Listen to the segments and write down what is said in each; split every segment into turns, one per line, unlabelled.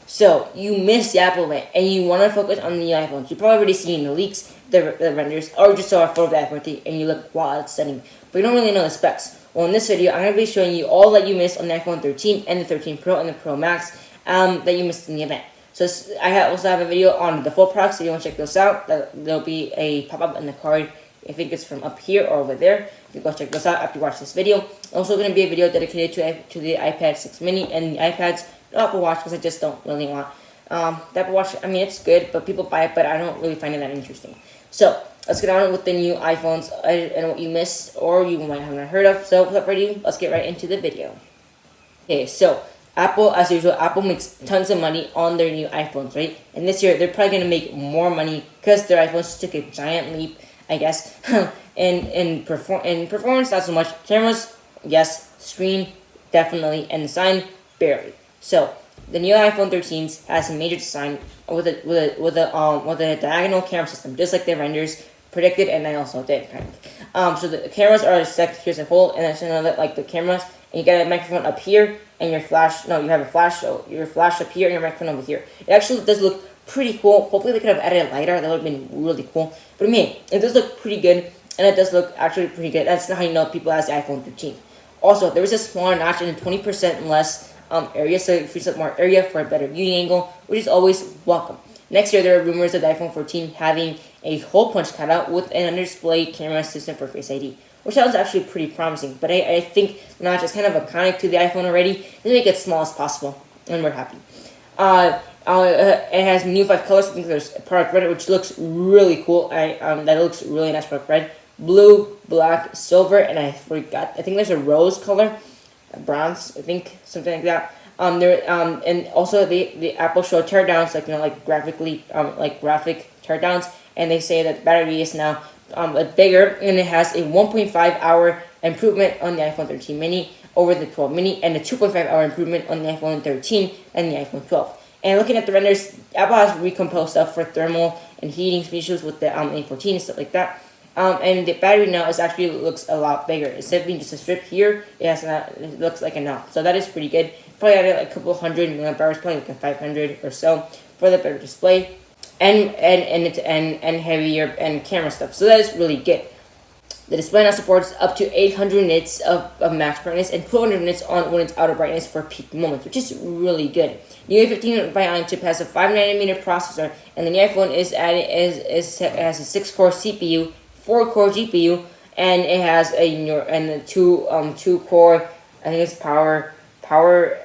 So you missed the Apple event and you want to focus on the new iPhones. You've probably already seen the leaks, the renders, or just saw a photo of the iPhone 13 and you look, wow, it's stunning. But you don't really know the specs. Well, in this video, I'm going to be showing you all that you missed on the iPhone 13 and the 13 Pro and the Pro Max that you missed in the event. So I also have a video on the full products, so you want to check those out. There'll be a pop-up in the card. I think it's from up here or over there. You can go check those out after you watch this video. Also going to be a video dedicated to the iPad 6 mini and the iPads, the Apple Watch, because I just don't really want the Apple Watch. I mean, it's good, but people buy it, but I don't really find it that interesting. So let's get on with the new iPhones and what you missed or you might have not heard of. So without further ado, let's get right into the video. Okay, so Apple, as usual, Apple makes tons of money on their new iPhones, right? And this year, they're probably going to make more money because their iPhones took a giant leap, I guess. in performance, not so much. Cameras, yes. Screen, definitely. And design, barely. So the new iPhone 13 has a major design with a diagonal camera system, just like the renders predicted, and I also did kind of. So the cameras are stacked here as a whole, and there's another like the cameras, and you got a microphone up here, and your flash. No, you have a flash. So your flash up here, and your microphone over here. It actually does look pretty cool. Hopefully they could have added a lighter. That would have been really cool. But I mean, it does look pretty good, and it does look actually pretty good. That's how you know people has the iPhone 13. Also, there was a smaller notch and a 20% less area, so it frees up more area for a better viewing angle, which is always welcome. Next year, there are rumors of the iPhone 14 having a hole punch cutout with an under-display camera system for Face ID, which sounds actually pretty promising. But I think the notch is kind of iconic to the iPhone already. They make it as small as possible, and we're happy. It has new 5 colors. I think there's product red, which looks really cool. That looks really nice. Product red, blue, black, silver, and I think there's a rose color, bronze. I think something like that. And also the Apple show teardowns, like graphic teardowns, and they say that the battery is now bigger, and it has a 1.5 hour improvement on the iPhone 13 mini over the 12 mini, and a 2.5 hour improvement on the iPhone 13 and the iPhone 12. And looking at the renders, Apple has recomposed stuff for thermal and heating issues with the A14 and stuff like that. And the battery now actually looks a lot bigger. Instead of being just a strip here, it looks like a knot. So that is pretty good. Probably added like a couple hundred milliamp hours, probably like a 500 or so for the better display and heavier and camera stuff. So that is really good. The display now supports up to 800 nits of max brightness and 1200 nits when it's out of brightness for peak moments, which is really good. The A15 Bionic chip has a 5nm processor, and the new iPhone has a 6-core CPU, 4-core GPU, and it has a two core. I think it's power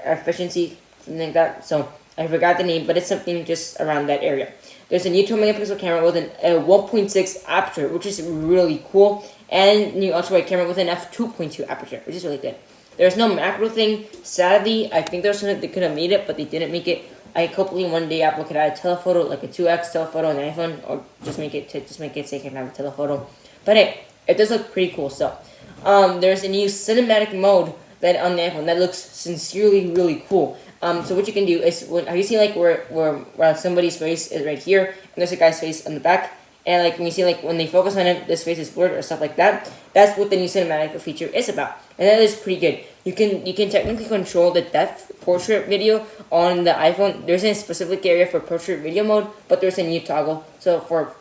efficiency, something like that. So I forgot the name, but it's something just around that area. There's a new 2 megapixel camera with a 1.6 aperture, which is really cool, and new ultra wide camera with an f2.2 aperture, which is really good. There's no macro thing. Sadly, I think there's something they could have made it, but they didn't make it. I hopefully one day Apple could add a telephoto, like a 2x telephoto on the iPhone, or just make it so you can have a telephoto. But hey, it does look pretty cool. So, there's a new cinematic mode that on the iPhone that looks sincerely really cool. So what you can do is, have you seen like where somebody's face is right here, and there's a guy's face on the back, and like when you see like when they focus on him, this face is blurred or stuff like that. That's what the new cinematic feature is about, and that is pretty good. You can technically control the depth portrait video on the iPhone. There's a specific area for portrait video mode, but there's a new toggle so for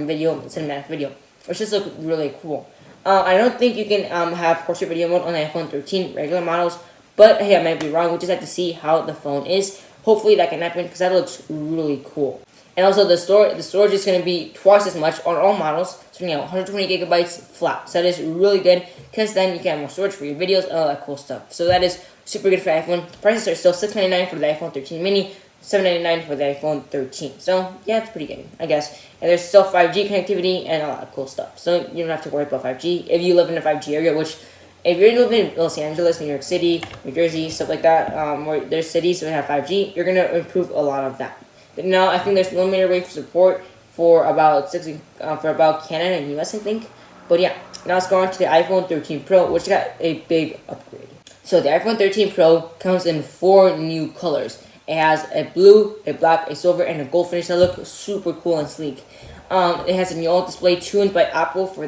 video cinematic video, which just looks really cool. I don't think you can have portrait video mode on the iPhone 13 regular models. But hey, I might be wrong. We just have to see how the phone is. Hopefully that can happen because that looks really cool. And also the storage is going to be twice as much on all models. So 120 gigabytes flat. So that is really good because then you can have more storage for your videos and all that cool stuff. So that is super good for iPhone. Prices are still $699 for the iPhone 13 mini, $799 for the iPhone 13. So yeah, it's pretty good, I guess. And there's still 5G connectivity and all that cool stuff. So you don't have to worry about 5G if you live in a 5G area, which if you're living in Los Angeles, New York City, New Jersey, stuff like that, where there's cities that have 5G, you're going to improve a lot of that. But now I think there's no millimeter wave support for about Canada and US, I think. But yeah, now let's go on to the iPhone 13 Pro, which got a big upgrade. So the iPhone 13 Pro comes in 4 new colors. It has a blue, a black, a silver, and a gold finish that look super cool and sleek. It has a new OLED display tuned by Apple for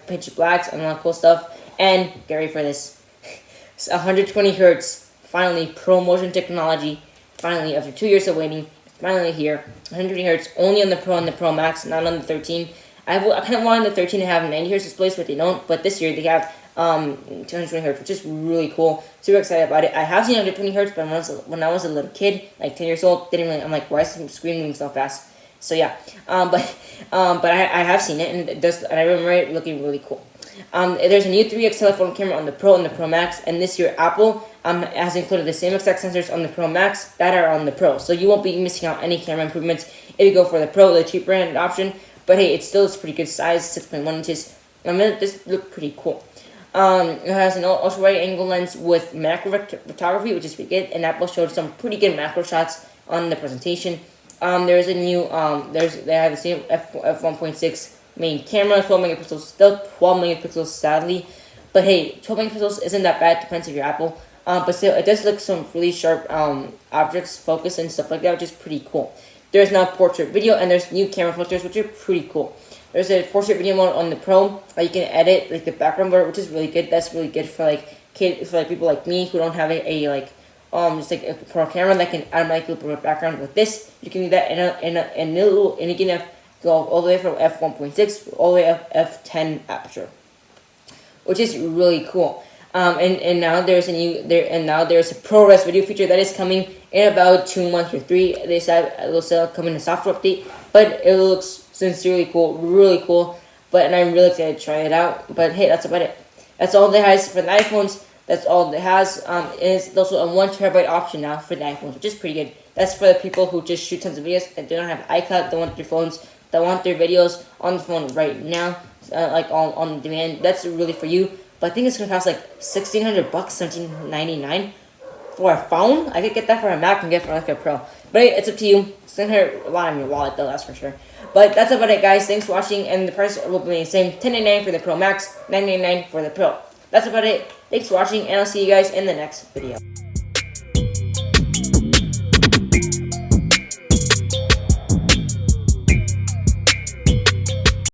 pitch blacks and all that cool stuff. And get ready for this. 120 Hz, finally, ProMotion technology finally, after 2 years of waiting, finally here. 120 hertz only on the Pro and the Pro Max, not on the 13. I kind of wanted the 13 to have 90 hertz displays, but they don't. But this year they have 220 hertz, which is really cool. Super excited about it. I have seen 120 hertz, but when I was a little kid, like 10 years old, didn't really. I'm like, why is the screen moving so fast? So yeah, but I have seen it, and it does. And I remember it looking really cool. There's a new 3x telephoto camera on the Pro and the Pro Max, and this year Apple has included the same exact sensors on the Pro Max that are on the Pro. So you won't be missing out any camera improvements if you go for the Pro, the cheaper end option. But hey, it's pretty good size, 6.1 inches. I mean, this looks pretty cool. It has an ultra wide angle lens with macro photography, which is pretty good, and Apple showed some pretty good macro shots on the presentation. There's a new they have the same f1.6 main camera, 12 megapixels, still 12 megapixels sadly, but hey, 12 megapixels isn't that bad, depends if you're Apple. But still, it does look some really sharp objects, focus and stuff like that, which is pretty cool. There's now portrait video, and there's new camera filters, which are pretty cool. There's a portrait video mode on the Pro, you can edit like the background blur, which is really good. That's really good for like people like me who don't have a just like a pro camera that can automatically put a background. With this, you can do that and you can go all the way from f1.6 all the way up f10 aperture, which is really cool. And now there's a ProRes video feature that is coming in about 2 months or 3. They said it'll come in a software update, but it looks sincerely cool, really cool. And I'm really excited to try it out. But hey, that's about it. That's all it has for the iPhones. That's all it has. It's also a 1 terabyte option now for the iPhones, which is pretty good. That's for the people who just shoot tons of videos that do not have iCloud, that want their phones, that want their videos on the phone right now, like on demand. That's really for you. But I think it's gonna cost like $1,600, $1,799 for a phone. I could get that for a Mac and get it for like a Pro. But hey, it's up to you. It's gonna hurt a lot on your wallet though, that's for sure. But that's about it, guys. Thanks for watching, and the price will be the same: $10.99 for the Pro Max, $9.99 for the Pro. That's about it. Thanks for watching, and I'll see you guys in the next video.